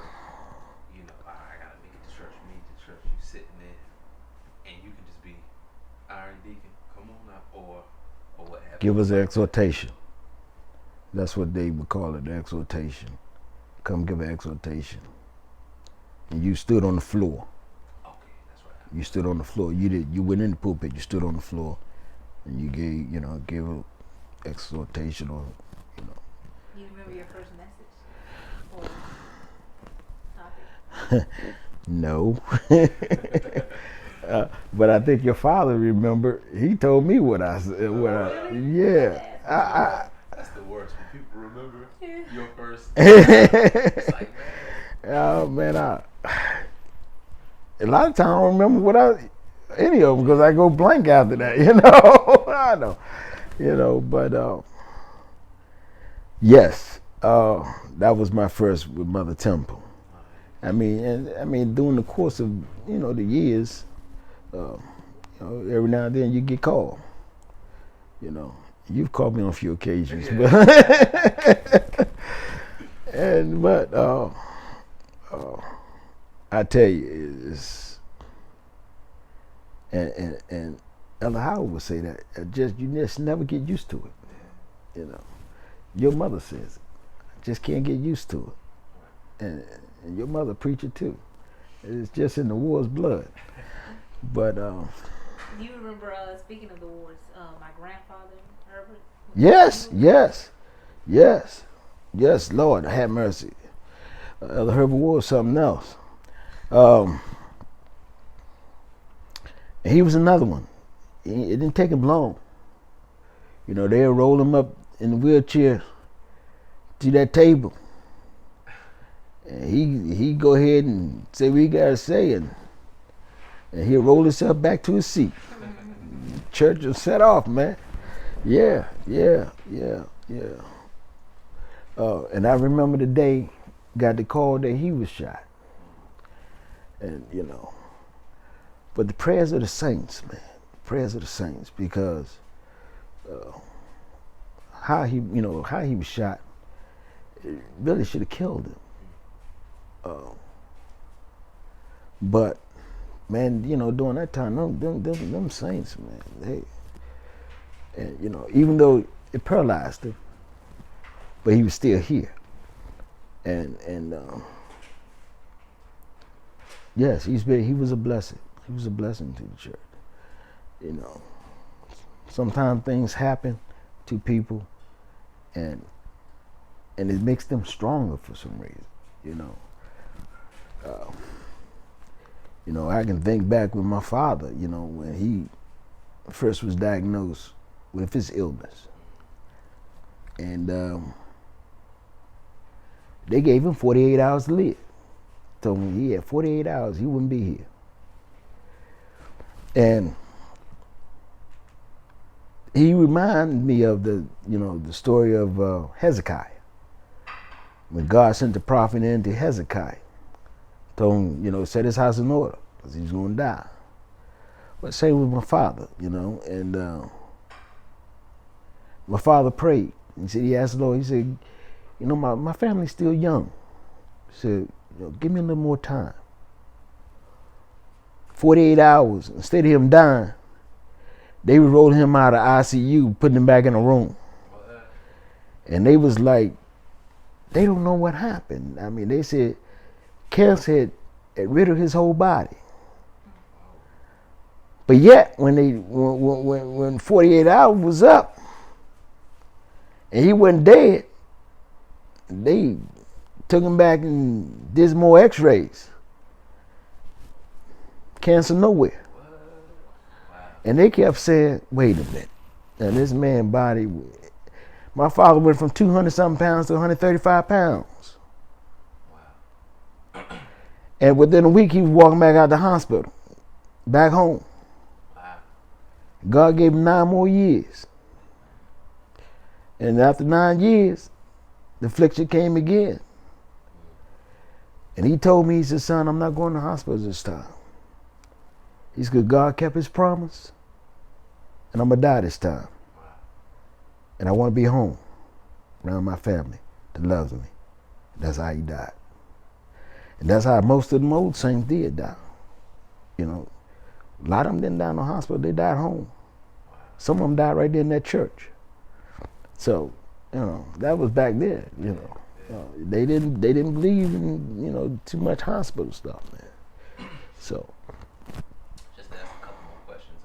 gotta make it to church, you sitting there, and you can just be, all right, deacon, come on up, or what happened? Give us an exhortation. That's what they would call it, the exhortation. Come give an exhortation. And you stood on the floor. Okay, that's right. You stood on the floor. You went in the pulpit, you stood on the floor, and you gave an exhortation, or You remember your first message or topic? No. But I think your father remembered. He told me what I said. Yeah. That's the worst. When people remember your first. It's like, man. Oh man, a lot of times I don't remember any of them because I go blank after that. I know. But yes, that was my first with Mother Temple. I mean, during the course of the years, every now and then you get called. You've called me on a few occasions, but I tell you, and Elder Howard would say that you just never get used to it. Your mother says it. I just can't get used to it, and your mother preacher too. It's just in the war's blood. But Do you remember, speaking of the wars, my grandfather, Herbert? Yes, Lord, have mercy. Elder Herbert was something else. And he was another one. It didn't take him long. You know, they'll roll him up in the wheelchair to that table. And he go ahead and say what he got to say, and he'll roll himself back to his seat. Church will set off, man. Yeah. And I remember the day, got the call that he was shot. And, you know, but the prayers of the saints, man, prayers of the saints, because how he was shot, it really should have killed him. But man, you know, during that time, them saints, man, and you know, even though it paralyzed him, but he was still here. And yes, he was a blessing. He was a blessing to the church. You know, sometimes things happen to people, and it makes them stronger for some reason. You know, I can think back with my father. You know, when he first was diagnosed with his illness, and they gave him 48 hours to live. Told him he had 48 hours, he wouldn't be here. And he reminded me of the story of Hezekiah. When God sent the prophet into Hezekiah, told him, you know, set his house in order, because he's going to die. But same with my father, you know, and my father prayed. He said, he asked the Lord, he said, you know, my family's still young. He said, you know, give me a little more time. 48 hours, instead of him dying, they were rolling him out of ICU, putting him back in a room. And they was like, they don't know what happened. I mean, they said cancer had rid of his whole body. But yet, when 48 hours was up, and he wasn't dead, they took him back and did more x-rays. Cancer nowhere. And they kept saying, wait a minute. Now this man's body, my father went from 200-something pounds to 135 pounds. Wow. And within a week, he was walking back out the hospital, back home. Wow. God gave him 9 more years. And after 9 years, the affliction came again. And he told me, he said, son, I'm not going to the hospital this time. He said, God kept his promise, and I'm going to die this time. And I want to be home around my family that loves me. That's how he died. And that's how most of them old saints did die. You know, a lot of them didn't die in the hospital, they died home. Some of them died right there in that church. So, you know, that was back then, you know. They didn't believe in, you know, too much hospital stuff, man. So. Just to ask a couple more questions.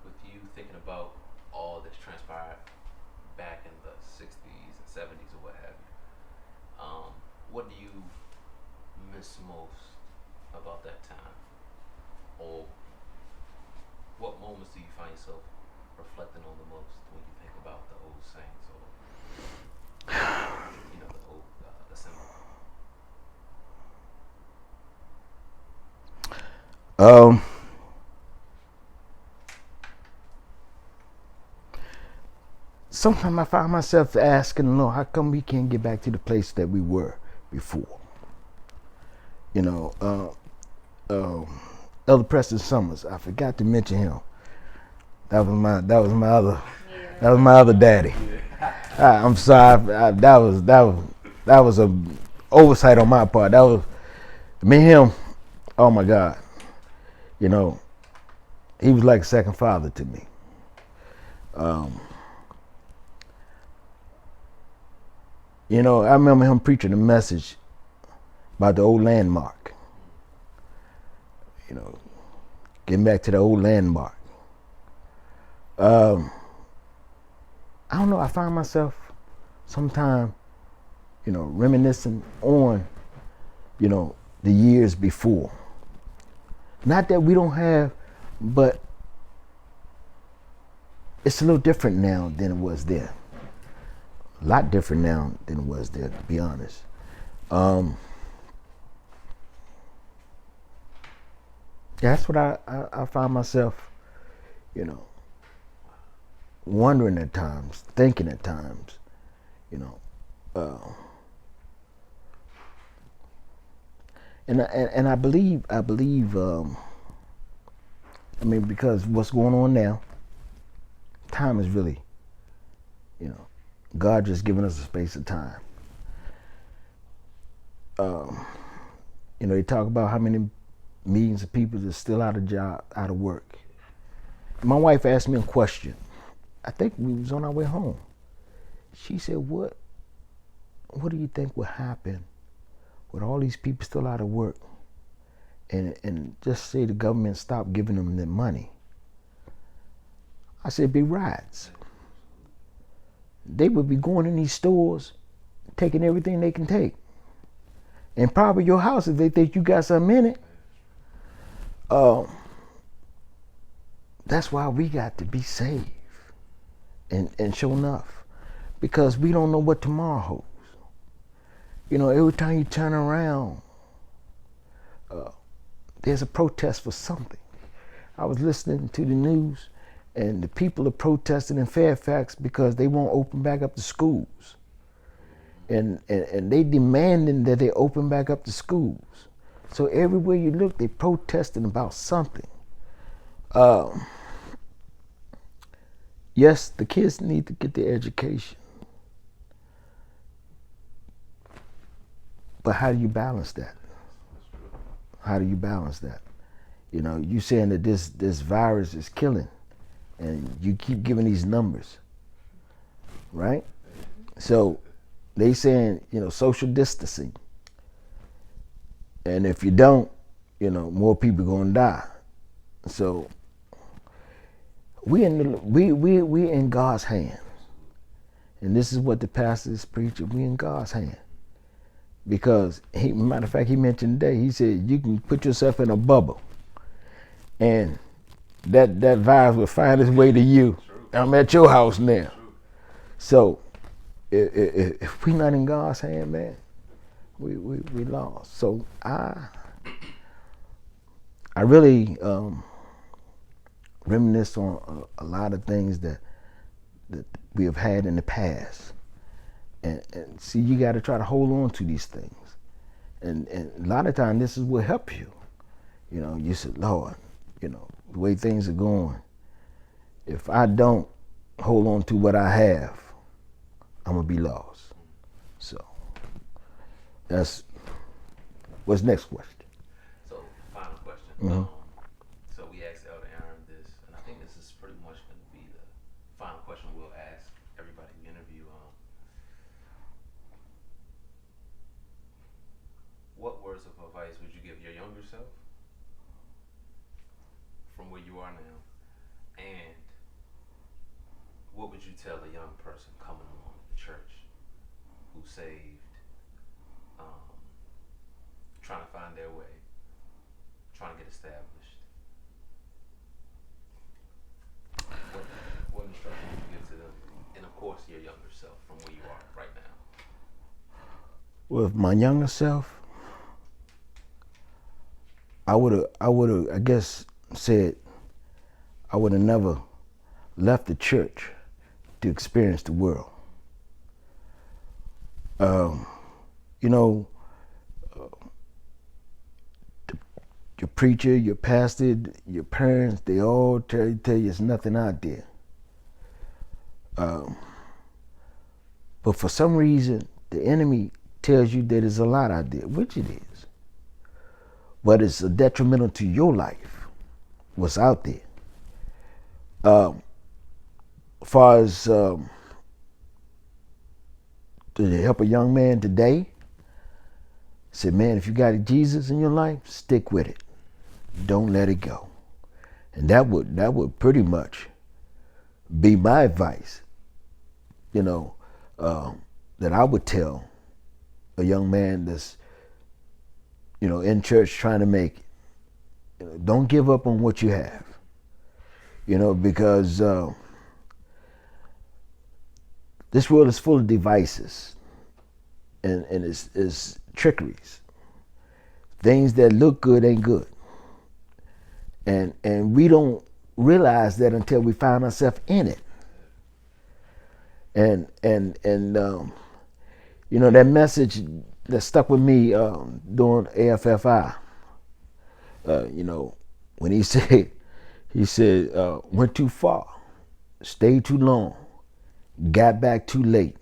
With you thinking about all this transpired back in the 60s and 70s or what have you, what do you miss most about that time? Or what moments do you find yourself reflecting on the most when you think about the old saints or you know, the old assembly? Sometimes I find myself asking the Lord, how come we can't get back to the place that we were before? You know, Elder Preston Summers, I forgot to mention him. That was my other daddy. I'm sorry. That was a oversight on my part. That was me and him. Oh my God, you know, he was like a second father to me. You know, I remember him preaching a message about the old landmark. You know, getting back to the old landmark. I don't know, I find myself sometime, reminiscing on, the years before. Not that we don't have, but it's a little different now than it was then. A lot different now than it was then, to be honest. That's what I find myself, wondering at times, thinking at times, and I believe, because what's going on now, time is really, God just giving us a space of time. They talk about how many millions of people are still out of work. My wife asked me a question. I think we was on our way home. She said, what do you think will happen with all these people still out of work and just say the government stopped giving them their money? I said, big riots. They would be going in these stores, taking everything they can take. And probably your house if they think you got something in it. That's why we got to be safe and show enough, because we don't know what tomorrow holds. Every time you turn around, there's a protest for something. I was listening to the news, and the people are protesting in Fairfax because they won't open back up the schools. And they demanding that they open back up the schools. So everywhere you look, they protesting about something. Yes, the kids need to get their education. But how do you balance that? How do you balance that? You saying that this virus is killing, and you keep giving these numbers, right? So they saying, social distancing. And if you don't, more people gonna die. So we in God's hands. And this is what the pastor is preaching. We in God's hands. Because matter of fact, he mentioned today, he said you can put yourself in a bubble and that virus will find its way to you. I'm at your house now. So if we're not in God's hand, man, we lost. So I really reminisce on a lot of things that we have had in the past. And see, you got to try to hold on to these things. And a lot of times this is what help you. You said, Lord, the way things are going, if I don't hold on to what I have, I'm going to be lost. So that's, what's next question? So, final question. Mm-hmm. So we asked Elder Aaron this, and I think this is pretty much going to be the final question we'll ask everybody we interview. What words of advice would you give your younger self from where you are now? And what would you tell a young person coming along to the church who's saved, trying to find their way, trying to get established? What instruction would you give to them? And of course, your younger self from where you are right now. With my younger self, I would have, I guess, said I would have never left the church to experience the world. Your preacher, your pastor, your parents, they all tell you there's nothing out there. But for some reason, the enemy tells you that there's a lot out there, which it is. But it's detrimental to your life, what's out there. As far as to help a young man today, say, man, if you got Jesus in your life, stick with it. Don't let it go. And that would pretty much be my advice, that I would tell a young man that's, in church trying to make it. Don't give up on what you have, because this world is full of devices and it's trickeries. Things that look good ain't good. And we don't realize that until we find ourselves in it. And that message that stuck with me during AFFI, when he said, went too far, stayed too long, got back too late,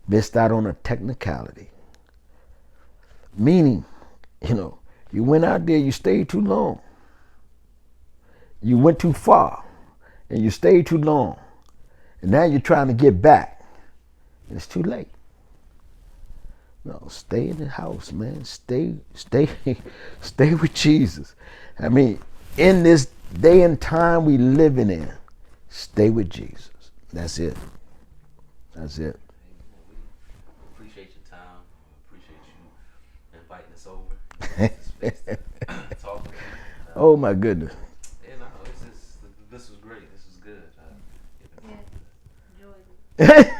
missed out on a technicality. Meaning, you went out there, you stayed too long. You went too far and you stayed too long. And now you're trying to get back. And it's too late. No, stay in the house, man. Stay with Jesus. I mean, in this day and time we living in, stay with Jesus. That's it. That's it. We appreciate your time. We appreciate you inviting us over. Talking. Oh my goodness. Yeah, no, this was great. This was good. Yeah, enjoyed it.